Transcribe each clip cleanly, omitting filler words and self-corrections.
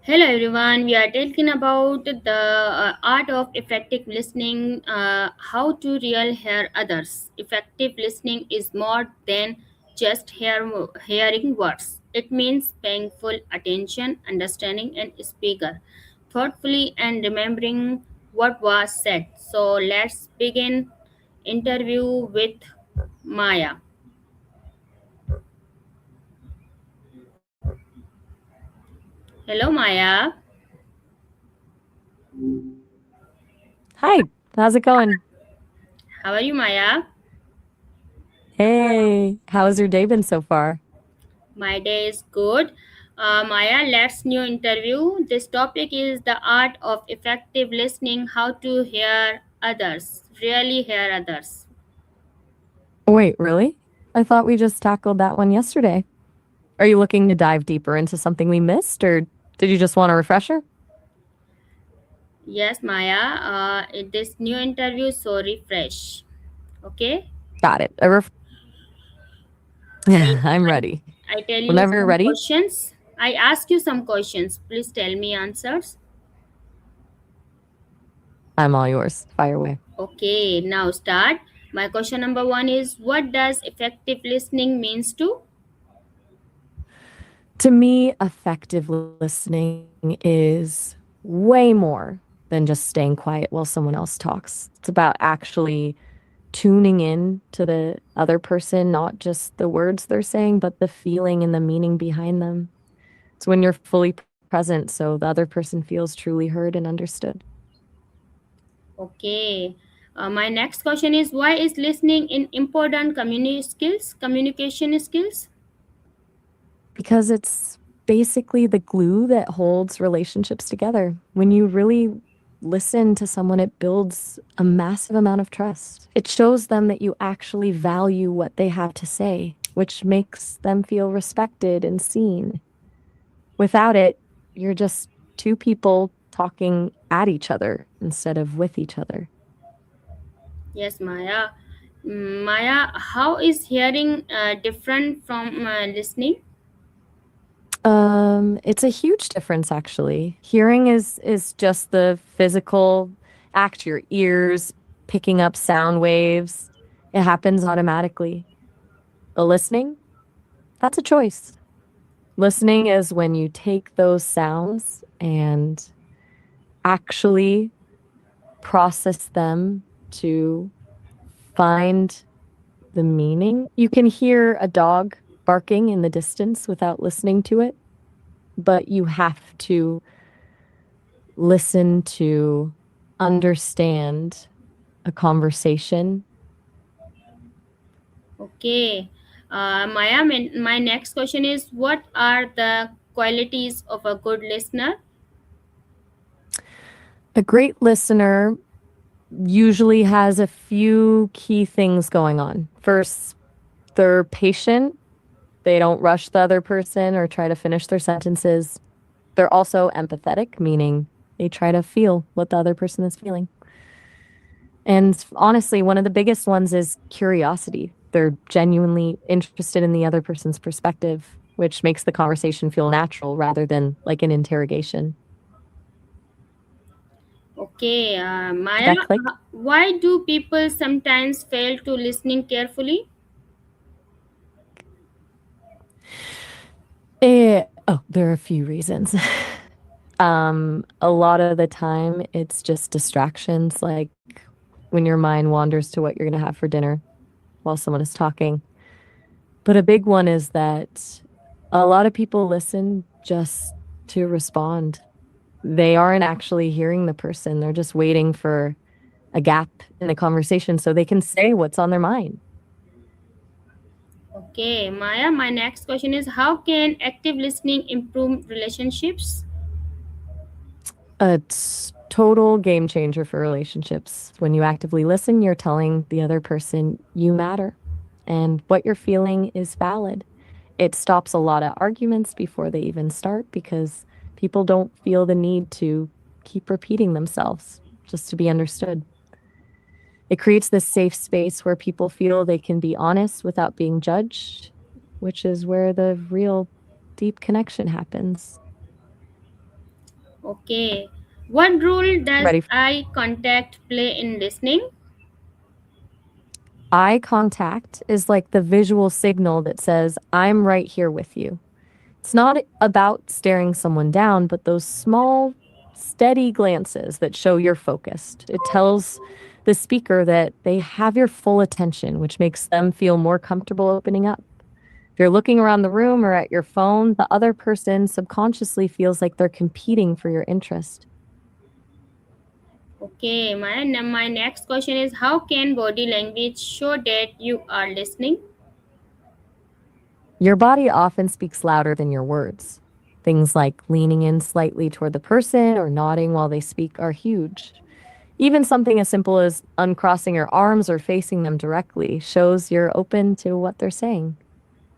Hello everyone, we are talking about the art of effective listening, how to real hear others. Effective listening is more than just hearing words. It means paying full attention, understanding and speaker thoughtfully and remembering what was said. So let's begin interview with Maya. Hello Maya, Hi, how's it going? how are you Maya? Hey, how's your day been so far? My day is good. Maya, let's new interview. This topic is the art of effective listening, how to hear others, really hear others. Wait, really? I thought we just tackled that one yesterday. Are you looking to dive deeper into something we missed, or did you just want a refresher? Yes, Maya, this new interview so refresh. Okay, Got it. I, Yeah, I'm ready. I tell you Whenever you're some ready, questions. I ask you some questions. Please tell me answers. I'm all yours. Fire away. Okay, now start. My question number one is what does effective listening means to? To me, effective listening is way more than just staying quiet while someone else talks. It's about actually tuning in to the other person, not just the words they're saying, but the feeling and the meaning behind them. It's when you're fully present so the other person feels truly heard and understood. Okay. My next question is why is listening in important communication skills? Because it's basically the glue that holds relationships together. When you really listen to someone, it builds a massive amount of trust. It shows them that you actually value what they have to say, which makes them feel respected and seen. Without it, you're just two people talking at each other instead of with each other. Yes, Maya. Maya, how is hearing different from listening? It's a huge difference actually. Hearing is just the physical act, your ears picking up sound waves. It happens automatically. But listening, that's a choice. Listening is when you take those sounds and actually process them to find the meaning. You can hear a dog barking in the distance without listening to it, but you have to listen to understand a conversation. Okay. Maya, my next question is what are the qualities of a good listener? A great listener usually has a few key things going on. First, they're patient. They don't rush the other person or try to finish their sentences. They're also empathetic, meaning they try to feel what the other person is feeling. And honestly, one of the biggest ones is curiosity. They're genuinely interested in the other person's perspective, which makes the conversation feel natural rather than like an interrogation. Okay, Did Maya, that click? why do people sometimes fail to listening carefully? There are a few reasons. A lot of the time, it's just distractions, like when your mind wanders to what you're going to have for dinner while someone is talking. But a big one is that a lot of people listen just to respond. They aren't actually hearing the person. They're just waiting for a gap in the conversation so they can say what's on their mind. Okay, Maya, my next question is how can active listening improve relationships? A total game changer for relationships. When you actively listen, you're telling the other person you matter and what you're feeling is valid. It stops a lot of arguments before they even start because people don't feel the need to keep repeating themselves just to be understood. It creates this safe space where people feel they can be honest without being judged, which is where the real deep connection happens. Okay. What role does Ready? eye contact play in listening? Eye contact is like the visual signal that says, I'm right here with you. It's not about staring someone down, but those small, steady glances that show you're focused. It tells the speaker that they have your full attention, which makes them feel more comfortable opening up. If you're looking around the room or at your phone, the other person subconsciously feels like they're competing for your interest. Okay, my next question is how can body language show that you are listening? Your body often speaks louder than your words. Things like leaning in slightly toward the person or nodding while they speak are huge. Even something as simple as uncrossing your arms or facing them directly shows you're open to what they're saying.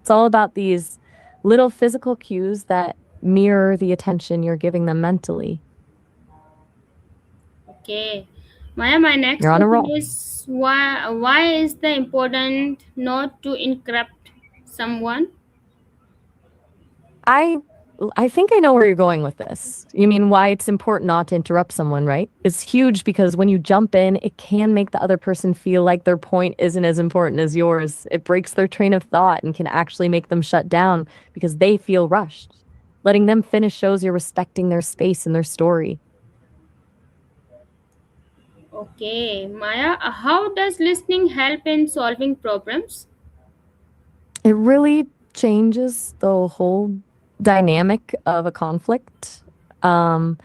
It's all about these little physical cues that mirror the attention you're giving them mentally. Okay. My next You're on a question roll. is why is the important not to interrupt someone? I I think I know where you're going with this. You mean why it's important not to interrupt someone, right? It's huge because when you jump in, it can make the other person feel like their point isn't as important as yours. It breaks their train of thought and can actually make them shut down because they feel rushed. Letting them finish shows you're respecting their space and their story. Okay, Maya, how does listening help in solving problems? It really changes the whole dynamic of a conflict. Um,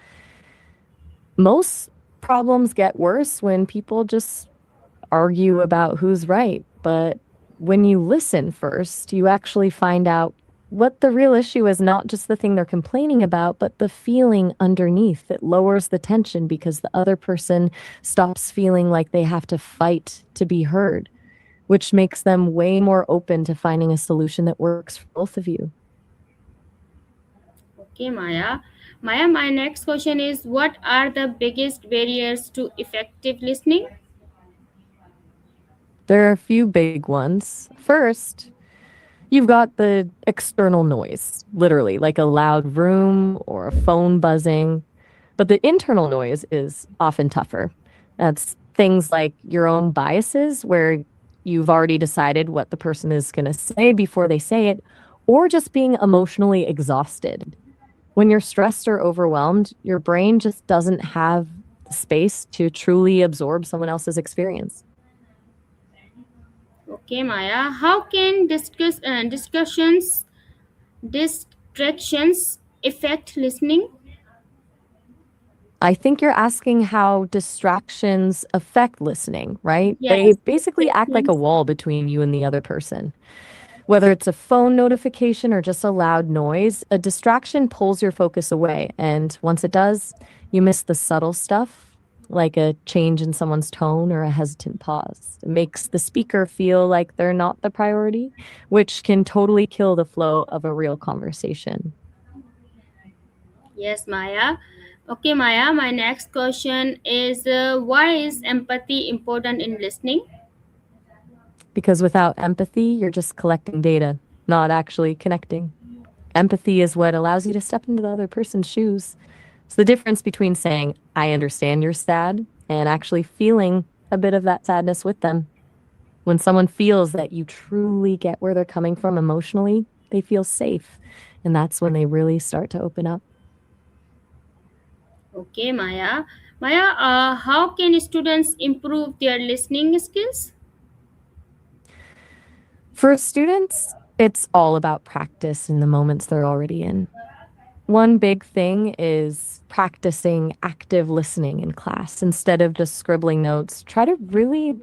Most problems get worse when people just argue about who's right. But when you listen first, you actually find out what the real issue is, not just the thing they're complaining about, but the feeling underneath. It lowers the tension because the other person stops feeling like they have to fight to be heard, which makes them way more open to finding a solution that works for both of you. Okay, Maya. Maya, my next question is what are the biggest barriers to effective listening? There are a few big ones. First, you've got the external noise, literally, like a loud room or a phone buzzing. But the internal noise is often tougher. That's things like your own biases, where you've already decided what the person is going to say before they say it, or just being emotionally exhausted. When you're stressed or overwhelmed, your brain just doesn't have the space to truly absorb someone else's experience. Okay, Maya. How can distractions affect listening? I think you're asking how distractions affect listening, right? They Yes, basically act like a distractions. wall between you and the other person. Whether it's a phone notification or just a loud noise, a distraction pulls your focus away. And once it does, you miss the subtle stuff, like a change in someone's tone or a hesitant pause. It makes the speaker feel like they're not the priority, which can totally kill the flow of a real conversation. Yes, Maya. Okay, Maya. My next question is why is empathy important in listening? Because without empathy, you're just collecting data, not actually connecting. Empathy is what allows you to step into the other person's shoes. It's the difference between saying, I understand you're sad, and actually feeling a bit of that sadness with them. When someone feels that you truly get where they're coming from emotionally, they feel safe. And that's when they really start to open up. Okay, Maya. Maya, how can students improve their listening skills? For students, it's all about practice in the moments they're already in. One big thing is practicing active listening in class instead of just scribbling notes. Try to really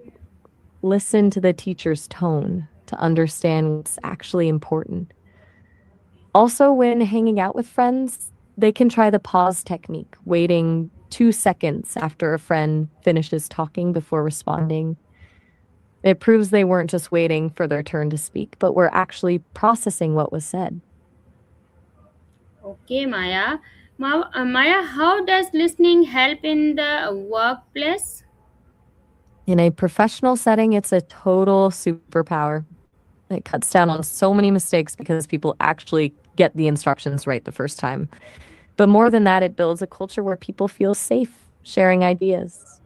listen to the teacher's tone to understand what's actually important. Also, when hanging out with friends, they can try the pause technique, waiting 2 seconds after a friend finishes talking before responding. It proves they weren't just waiting for their turn to speak, but were actually processing what was said. Okay, Maya. Maya, how does listening help in the workplace? In a professional setting, it's a total superpower. It cuts down on so many mistakes because people actually get the instructions right the first time. But more than that, it builds a culture where people feel safe sharing ideas.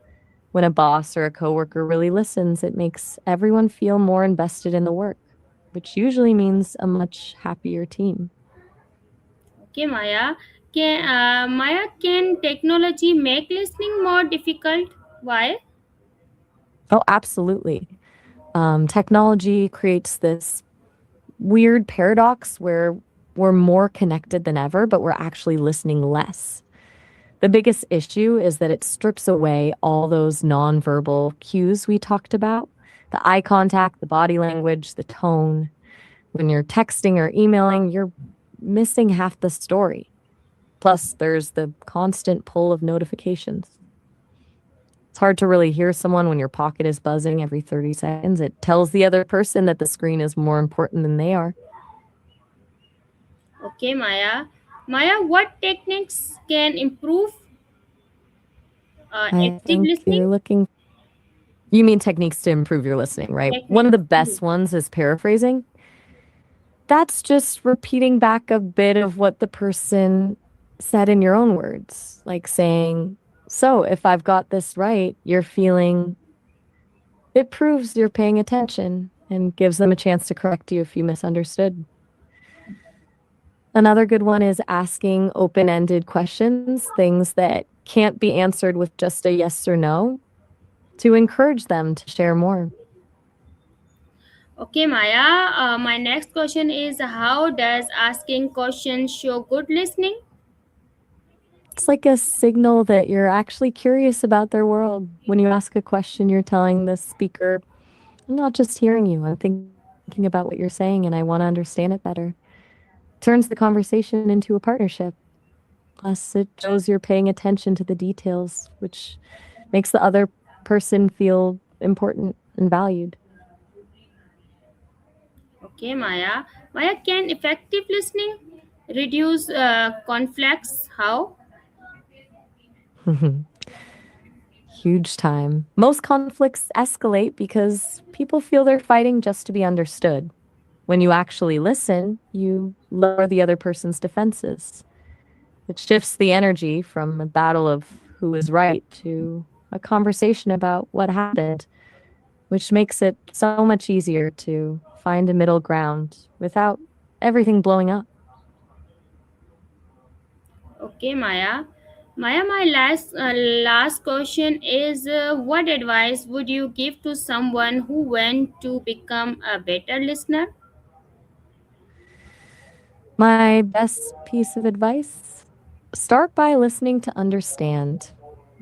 When a boss or a coworker really listens, it makes everyone feel more invested in the work, which usually means a much happier team. Okay, Maya. Can technology make listening more difficult? Why? Oh, absolutely. Technology creates this weird paradox where we're more connected than ever, but we're actually listening less. The biggest issue is that it strips away all those nonverbal cues we talked about, the eye contact, the body language, the tone. When you're texting or emailing, you're missing half the story. Plus, there's the constant pull of notifications. It's hard to really hear someone when your pocket is buzzing every 30 seconds. It tells the other person that the screen is more important than they are. Okay, Maya. Maya, what techniques can improve I active think listening? you're looking. You mean techniques to improve your listening, right? One of Techniques. the best ones is paraphrasing. That's just repeating back a bit of what the person said in your own words, like saying, so if I've got this right, you're feeling, it proves you're paying attention and gives them a chance to correct you if you misunderstood. Another good one is asking open ended questions, things that can't be answered with just a yes or no, to encourage them to share more. Okay, Maya. My next question is, how does asking questions show good listening? It's like a signal that you're actually curious about their world. When you ask a question, you're telling the speaker, I'm not just hearing you, I'm thinking about what you're saying and I want to understand it better. Turns the conversation into a partnership. Plus, it shows you're paying attention to the details, which makes the other person feel important and valued. Okay, Maya. Maya, can effective listening reduce conflicts? How? Huge time. Most conflicts escalate because people feel they're fighting just to be understood. When you actually listen, you lower the other person's defenses. It shifts the energy from a battle of who is right to a conversation about what happened, which makes it so much easier to find a middle ground without everything blowing up. Okay, Maya. Maya, my last question is, what advice would you give to someone who want to become a better listener? My best piece of advice, start by listening to understand,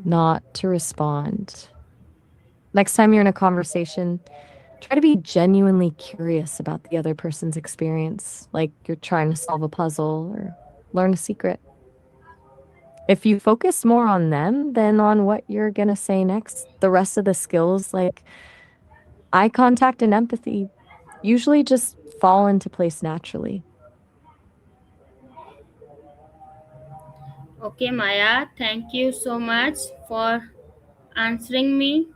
not to respond. Next time you're in a conversation, try to be genuinely curious about the other person's experience, like you're trying to solve a puzzle or learn a secret. If you focus more on them than on what you're going to say next, the rest of the skills like eye contact and empathy usually just fall into place naturally. Okay, Maya, thank you so much for answering me.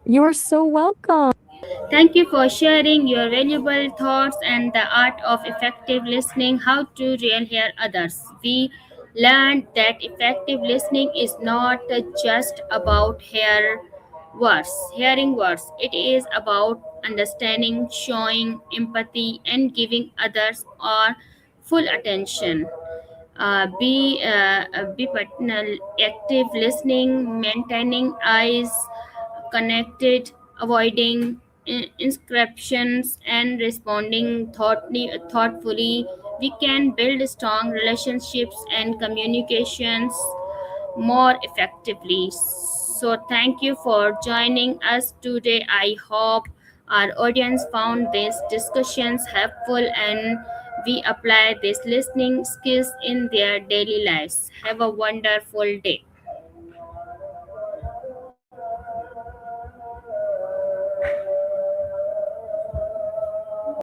You are so welcome. Thank you for sharing your valuable thoughts and the art of effective listening, how to really hear others. We learned that effective listening is not just about hearing words. It is about understanding, showing empathy, and giving others our full attention. Be paternal, active listening, maintaining eyes connected, avoiding inscriptions, and responding thoughtfully. We can build strong relationships and communications more effectively. So, thank you for joining us today. I hope our audience found these discussions helpful and we apply these listening skills in their daily lives. Have a wonderful day.